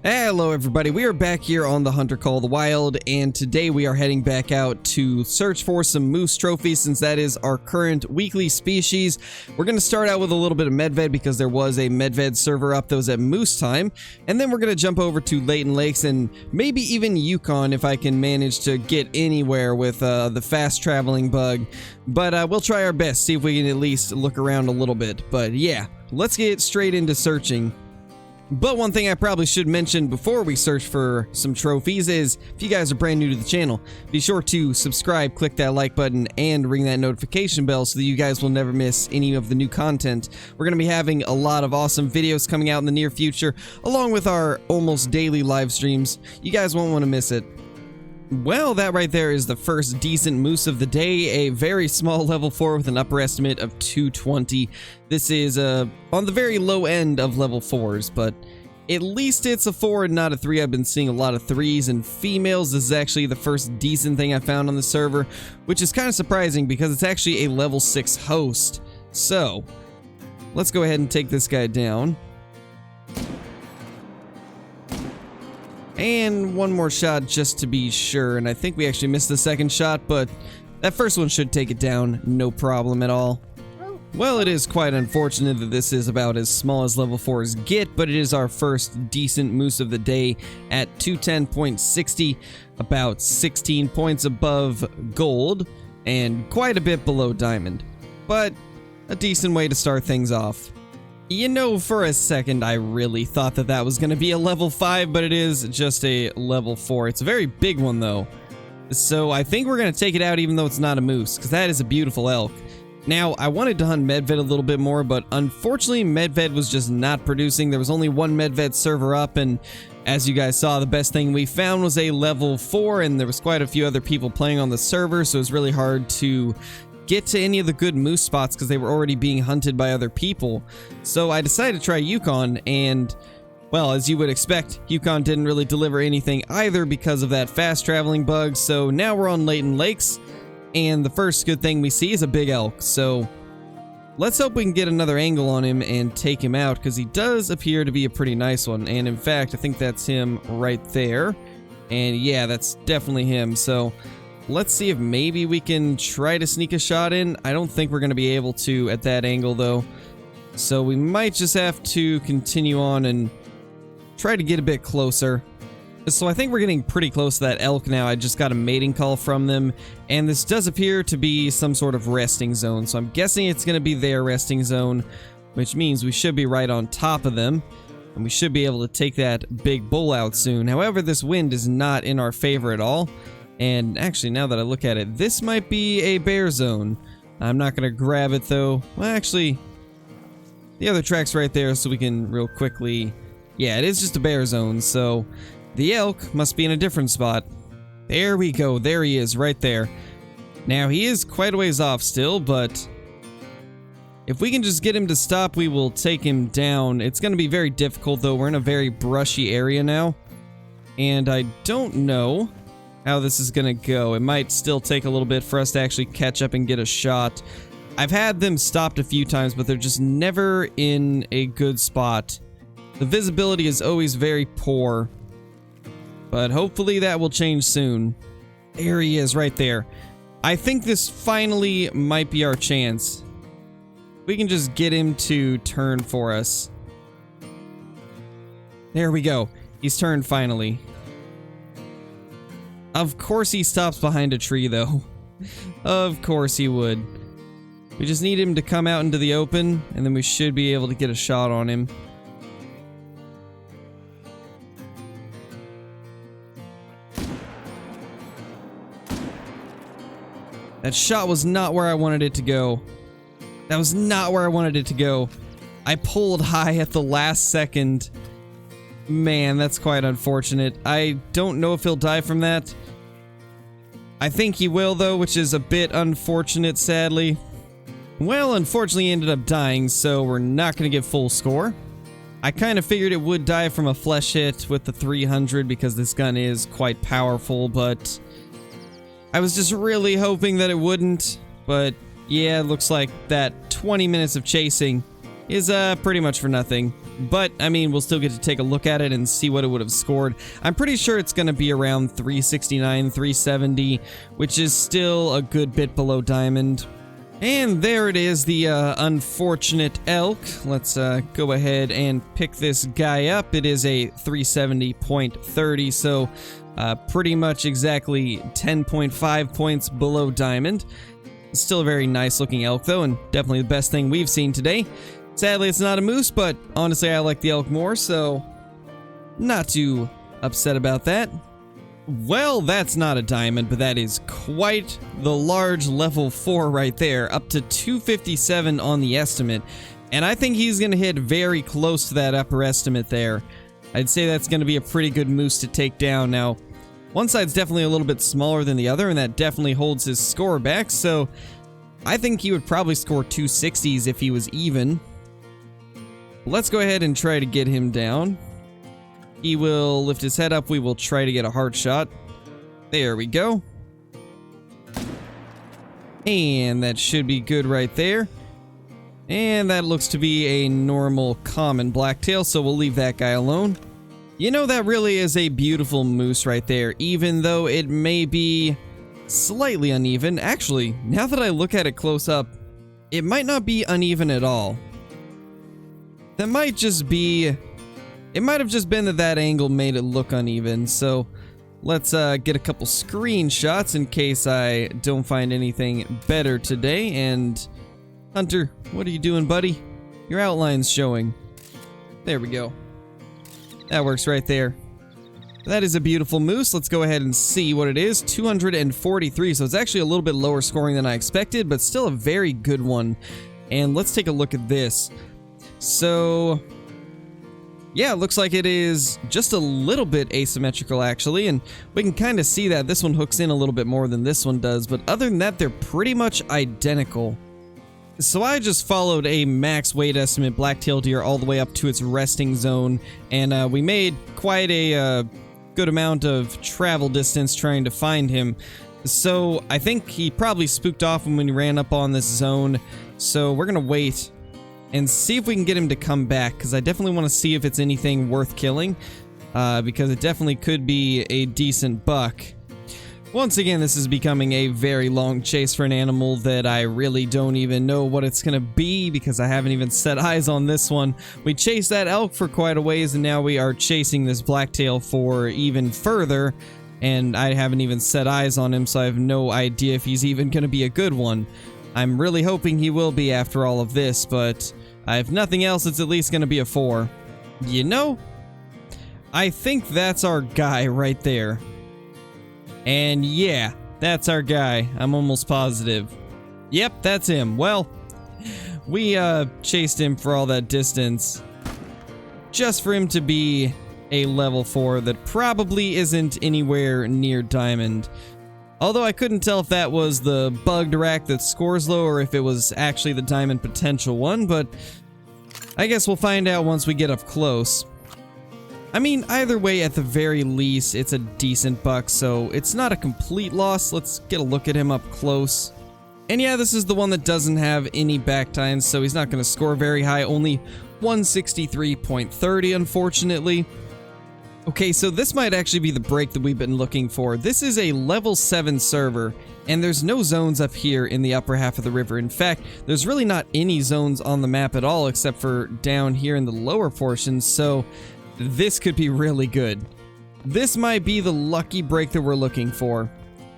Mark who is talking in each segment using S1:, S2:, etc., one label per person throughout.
S1: Hello everybody, we are back here on the Hunter Call of the Wild, and today we are heading back out to search for some moose trophies since that is our current weekly species. We're going to start out with a little bit of Medved because there was a Medved server up that was at moose time, and then we're going to jump over to Layton Lakes and maybe even Yukon if I can manage to get anywhere with the fast traveling bug. But we'll try our best, see if we can at least look around a little bit. But yeah, let's get straight into searching. But one thing I probably should mention before we search for some trophies is, if you guys are brand new to the channel, be sure to subscribe, click that like button, and ring that notification bell so that you guys will never miss any of the new content. We're going to be having a lot of awesome videos coming out in the near future, along with our almost daily live streams. You guys won't want to miss it. Well, that right there is the first decent moose of the day, a very small level 4 with an upper estimate of 220. This is on the very low end of level 4s, but at least it's a 4 and not a 3. I've been seeing a lot of 3s and females. This is actually the first decent thing I found on the server, which is kind of surprising because it's actually a level 6 host. So, let's go ahead and take this guy down. And one more shot just to be sure, and I think we actually missed the second shot, but that first one should take it down, no problem at all. Well, it is quite unfortunate that this is about as small as level 4s get, but it is our first decent moose of the day at 210.60, about 16 points above gold, and quite a bit below diamond. But a decent way to start things off. You know, for a second, I really thought that that was going to be a level 5, but it is just a level 4. It's a very big one, though. So I think we're going to take it out even though it's not a moose, because that is a beautiful elk. Now, I wanted to hunt Medved a little bit more, but unfortunately, Medved was just not producing. There was only one Medved server up, and as you guys saw, the best thing we found was a level 4, and there was quite a few other people playing on the server, so it was really hard to get to any of the good moose spots because they were already being hunted by other people. So I decided to try Yukon, and well, as you would expect, Yukon didn't really deliver anything either because of that fast traveling bug. So now we're on Layton Lakes, and the first good thing we see is a big elk. So let's hope we can get another angle on him and take him out, because he does appear to be a pretty nice one. And in fact, I think that's him right there. And yeah, that's definitely him. So let's see if maybe we can try to sneak a shot in. I don't think we're going to be able to at that angle, though. So we might just have to continue on and try to get a bit closer. So I think we're getting pretty close to that elk now. I just got a mating call from them, and this does appear to be some sort of resting zone. So I'm guessing it's going to be their resting zone, which means we should be right on top of them, and we should be able to take that big bull out soon. However, this wind is not in our favor at all. And actually, now that I look at it, this might be a bear zone. I'm not going to grab it, though. Well, actually, the other track's right there, so we can real quickly... Yeah, it is just a bear zone, so the elk must be in a different spot. There we go. There he is, right there. Now, he is quite a ways off still, but if we can just get him to stop, we will take him down. It's going to be very difficult, though. We're in a very brushy area now, and I don't know how this is gonna go. It might still take a little bit for us to actually catch up and get a shot. I've had them stopped a few times, but they're just never in a good spot. The visibility is always very poor, but hopefully that will change soon. There he is, right there. I think this finally might be our chance. We can just get him to turn for us. There we go. He's turned finally. Of course he stops behind a tree, though. Of course he would. We just need him to come out into the open, and then we should be able to get a shot on him. That shot was not where I wanted it to go. That was not where I wanted it to go. I pulled high at the last second. Man, that's quite unfortunate. I don't know if he'll die from that. I think he will, though, which is a bit unfortunate, sadly. Well, unfortunately, he ended up dying, so we're not going to get full score. I kind of figured it would die from a flesh hit with the 300 because this gun is quite powerful, but I was just really hoping that it wouldn't. But yeah, it looks like that 20 minutes of chasing is pretty much for nothing. But, I mean, we'll still get to take a look at it and see what it would have scored. I'm pretty sure it's going to be around 369, 370, which is still a good bit below diamond. And there it is, the unfortunate elk. Let's go ahead and pick this guy up. It is a 370.30, so pretty much exactly 10.5 points below diamond. Still a very nice looking elk though, and definitely the best thing we've seen today. Sadly, it's not a moose, but honestly, I like the elk more, so not too upset about that. Well, that's not a diamond, but that is quite the large level 4 right there, up to 257 on the estimate. And I think he's going to hit very close to that upper estimate there. I'd say that's going to be a pretty good moose to take down. Now, one side's definitely a little bit smaller than the other, and that definitely holds his score back, so I think he would probably score 260s if he was even. Let's go ahead and try to get him down. He will lift his head up. We will try to get a heart shot. There we go. And that should be good right there. And that looks to be a normal common blacktail, so we'll leave that guy alone. You know, that really is a beautiful moose right there, even though it may be slightly uneven. Actually, now that I look at it close up, it might not be uneven at all. That might just be... It might have just been that that angle made it look uneven, so let's get a couple screenshots in case I don't find anything better today. And Hunter, what are you doing, buddy? Your outline's showing. There we go. That works right there. That is a beautiful moose. Let's go ahead and see what it is. 243, so it's actually a little bit lower scoring than I expected, but still a very good one. And let's take a look at this. So... yeah, it looks like it is just a little bit asymmetrical, actually, and we can kind of see that this one hooks in a little bit more than this one does, but other than that, they're pretty much identical. So I just followed a max weight estimate blacktail deer all the way up to its resting zone, and we made quite a good amount of travel distance trying to find him. So I think he probably spooked off when we ran up on this zone, so we're gonna wait and see if we can get him to come back, because I definitely want to see if it's anything worth killing, because it definitely could be a decent buck. Once again, this is becoming a very long chase for an animal that I really don't even know what it's going to be, because I haven't even set eyes on this one. We chased that elk for quite a ways, and now we are chasing this blacktail for even further, and I haven't even set eyes on him, so I have no idea if he's even going to be a good one. I'm really hoping he will be after all of this, but if nothing else, it's at least going to be a 4. You know, I think that's our guy right there. And yeah, that's our guy. I'm almost positive. Yep, that's him. Well, we chased him for all that distance just for him to be a level 4 that probably isn't anywhere near diamond. Although I couldn't tell if that was the bugged rack that scores low or if it was actually the diamond potential one, but I guess we'll find out once we get up close. I mean, either way, at the very least, it's a decent buck, so it's not a complete loss. Let's get a look at him up close. And yeah, this is the one that doesn't have any back tines, so he's not going to score very high, only 163.30, unfortunately. Okay, so this might actually be the break that we've been looking for. This is a level 7 server, and there's no zones up here in the upper half of the river. In fact, there's really not any zones on the map at all, except for down here in the lower portions, so this could be really good. This might be the lucky break that we're looking for,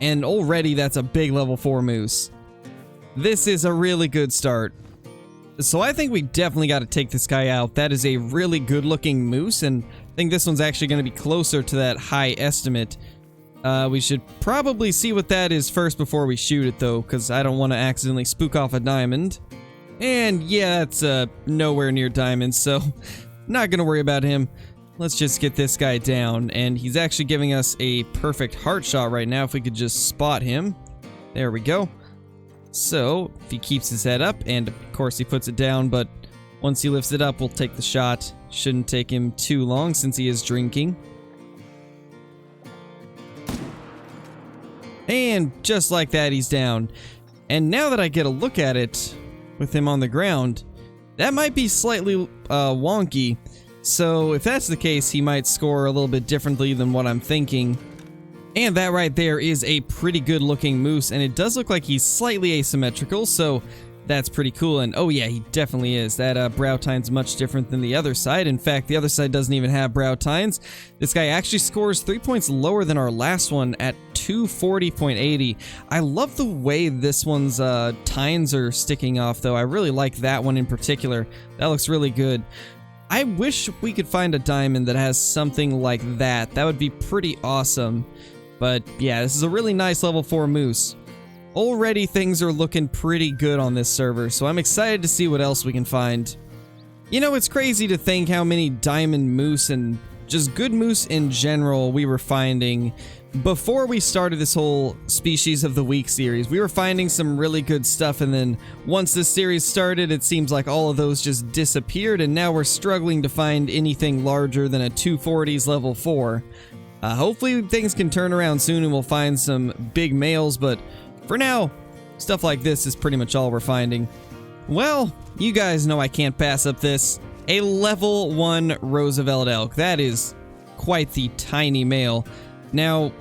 S1: and already that's a big level 4 moose. This is a really good start. So I think we definitely got to take this guy out. That is a really good looking moose, and I think this one's actually going to be closer to that high estimate. We should probably see what that is first before we shoot it though, because I don't want to accidentally spook off a diamond. And yeah, it's nowhere near diamond, so not going to worry about him. Let's just get this guy down, and he's actually giving us a perfect heart shot right now if we could just spot him. There we go. So, if he keeps his head up, and of course he puts it down, but once he lifts it up, we'll take the shot. Shouldn't take him too long since he is drinking. And just like that, he's down. And now that I get a look at it with him on the ground, That might be slightly wonky. So if that's the case, he might score a little bit differently than what I'm thinking. And that right there is a pretty good looking moose, and it does look like he's slightly asymmetrical, so that's pretty cool. And oh yeah, he definitely is. That brow tine's much different than the other side. In fact, the other side doesn't even have brow tines. This guy actually scores 3 points lower than our last one at 240.80. I love the way this one's tines are sticking off, though. I really like that one in particular. That looks really good. I wish we could find a diamond that has something like that. That would be pretty awesome. But yeah, this is a really nice level 4 moose. Already things are looking pretty good on this server, so I'm excited to see what else we can find. You know, it's crazy to think how many diamond moose and just good moose in general we were finding before we started this whole Species of the Week series. We were finding some really good stuff, and then once this series started, it seems like all of those just disappeared, and now we're struggling to find anything larger than a 240s level 4. Hopefully things can turn around soon and we'll find some big males, but for now, stuff like this is pretty much all we're finding. Well, you guys know I can't pass up this. A level 1 Roosevelt elk. That is quite the tiny male. Now,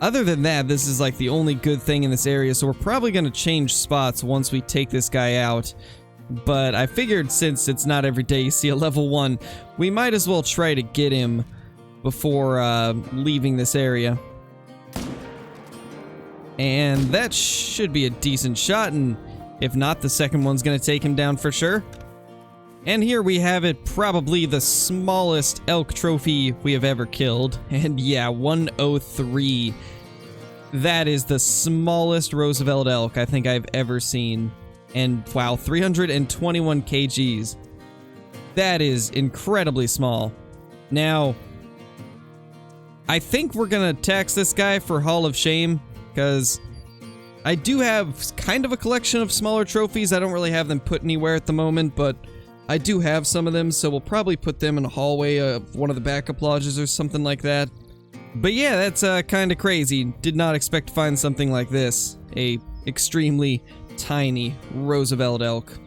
S1: other than that, this is like the only good thing in this area, so we're probably going to change spots once we take this guy out. But I figured since it's not every day you see a level 1, we might as well try to get him before leaving this area. And that should be a decent shot, and if not, the second one's gonna take him down for sure. And here we have it, probably the smallest elk trophy we have ever killed. And yeah, 103. That is the smallest Roosevelt elk I think I've ever seen. And wow, 321 kgs. That is incredibly small. Now, I think we're gonna tax this guy for Hall of Shame, because I do have kind of a collection of smaller trophies. I don't really have them put anywhere at the moment, but I do have some of them, so we'll probably put them in a hallway of one of the backup lodges or something like that. But yeah, that's kind of crazy. Did not expect to find something like this. A extremely tiny Roosevelt elk.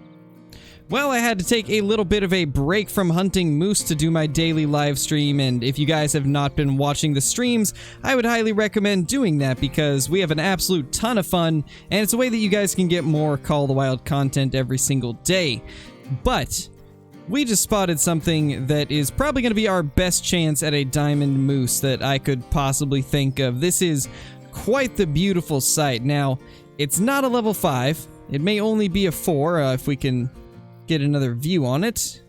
S1: Well, I had to take a little bit of a break from hunting moose to do my daily live stream, and if you guys have not been watching the streams, I would highly recommend doing that because we have an absolute ton of fun, and it's a way that you guys can get more Call of the Wild content every single day. But we just spotted something that is probably going to be our best chance at a diamond moose that I could possibly think of. This is quite the beautiful sight. Now, it's not a level 5. It may only be a 4 if we can get another view on it.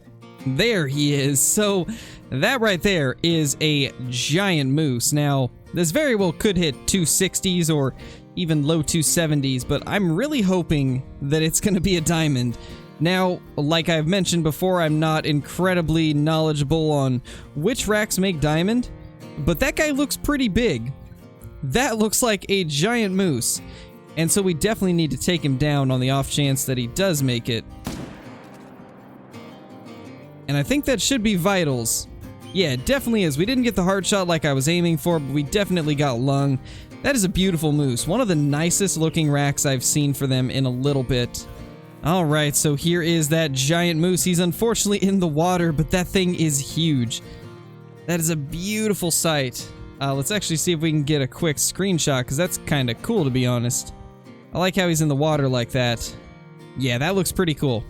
S1: There he is. So that right there is a giant moose. Now, this very well could hit 260s or even low 270s, but I'm really hoping that it's going to be a diamond. Now, like I've mentioned before, I'm not incredibly knowledgeable on which racks make diamond, but that guy looks pretty big. That looks like a giant moose, and so we definitely need to take him down on the off chance that he does make it. And I think that should be vitals. Yeah, it definitely is. We didn't get the hard shot like I was aiming for, but we definitely got lung. That is a beautiful moose. One of the nicest looking racks I've seen for them in a little bit. Alright, so here is that giant moose. He's unfortunately in the water, but that thing is huge. That is a beautiful sight. Let's actually see if we can get a quick screenshot, because that's kind of cool, to be honest. I like how he's in the water like that. Yeah, that looks pretty cool.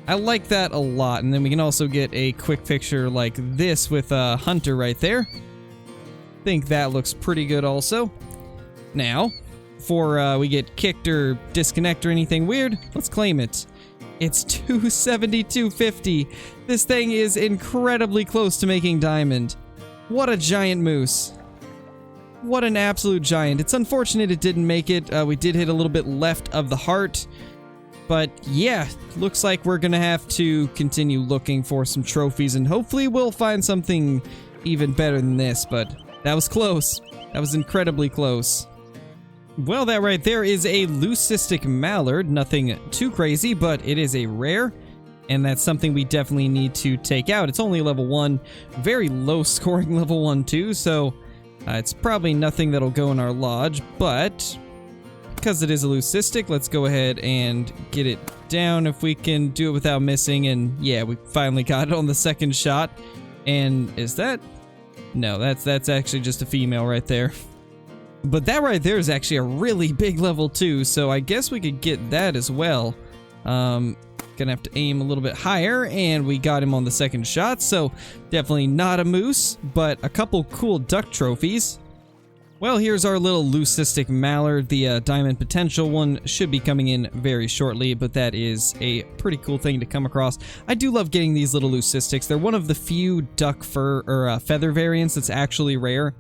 S1: I like that a lot, and then we can also get a quick picture like this with Hunter right there. I think that looks pretty good also. Now, before we get kicked or disconnect or anything weird, let's claim it. It's 272.50. This thing is incredibly close to making diamond. What a giant moose. What an absolute giant. It's unfortunate it didn't make it. We did hit a little bit left of the heart. But yeah, looks like we're gonna have to continue looking for some trophies, and hopefully we'll find something even better than this, but that was close. That was incredibly close. Well, that right there is a Leucistic Mallard. Nothing too crazy, but it is a rare, and that's something we definitely need to take out. It's only level 1, very low scoring level 1 too, so it's probably nothing that'll go in our lodge, but because it is a Leucistic, let's go ahead and get it down if we can do it without missing. And yeah, we finally got it on the second shot. And is that? No, that's actually just a female right there. But that right there is actually a really big level 2, so I guess we could get that as well. Gonna have to aim a little bit higher, and we got him on the second shot, so definitely not a moose, but a couple cool duck trophies. Well, here's our little Leucistic Mallard. The diamond potential one should be coming in very shortly, but that is a pretty cool thing to come across. I do love getting these little Leucistics. They're one of the few duck fur or feather variants that's actually rare.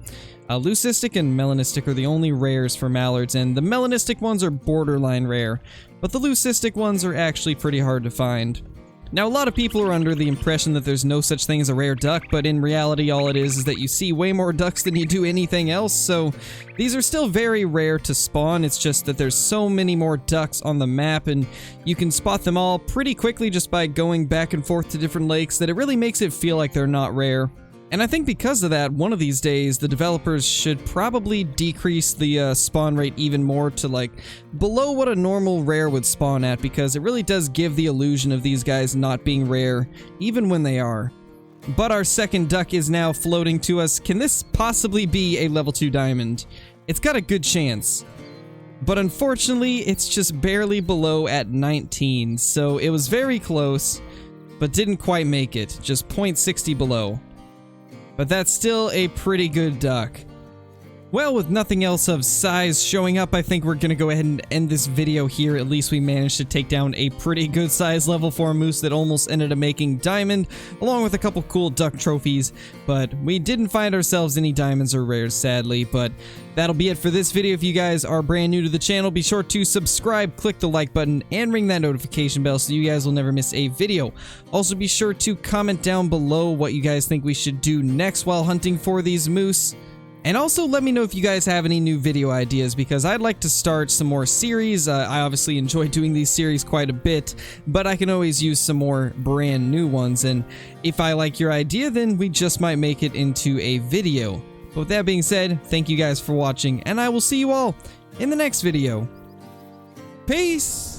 S1: Leucistic and Melanistic are the only rares for mallards, and the Melanistic ones are borderline rare, but the Leucistic ones are actually pretty hard to find. Now, a lot of people are under the impression that there's no such thing as a rare duck, but in reality all it is that you see way more ducks than you do anything else, so these are still very rare to spawn. It's just that there's so many more ducks on the map, and you can spot them all pretty quickly just by going back and forth to different lakes, that it really makes it feel like they're not rare. And I think because of that, one of these days, the developers should probably decrease the spawn rate even more to like below what a normal rare would spawn at, because it really does give the illusion of these guys not being rare, even when they are. But our second duck is now floating to us. Can this possibly be a level 2 diamond? It's got a good chance. But unfortunately, it's just barely below at 19, so it was very close, but didn't quite make it, just 0.60 below. But that's still a pretty good duck. Well, with nothing else of size showing up, I think we're gonna go ahead and end this video here. At least we managed to take down a pretty good size level 4 moose that almost ended up making diamond, along with a couple cool duck trophies. But we didn't find ourselves any diamonds or rares, sadly. But that'll be it for this video. If you guys are brand new to the channel, be sure to subscribe, click the like button, and ring that notification bell so you guys will never miss a video. Also, be sure to comment down below what you guys think we should do next while hunting for these moose. And also let me know if you guys have any new video ideas, because I'd like to start some more series. I obviously enjoy doing these series quite a bit, but I can always use some more brand new ones. And if I like your idea, then we just might make it into a video. But with that being said, thank you guys for watching, and I will see you all in the next video. Peace!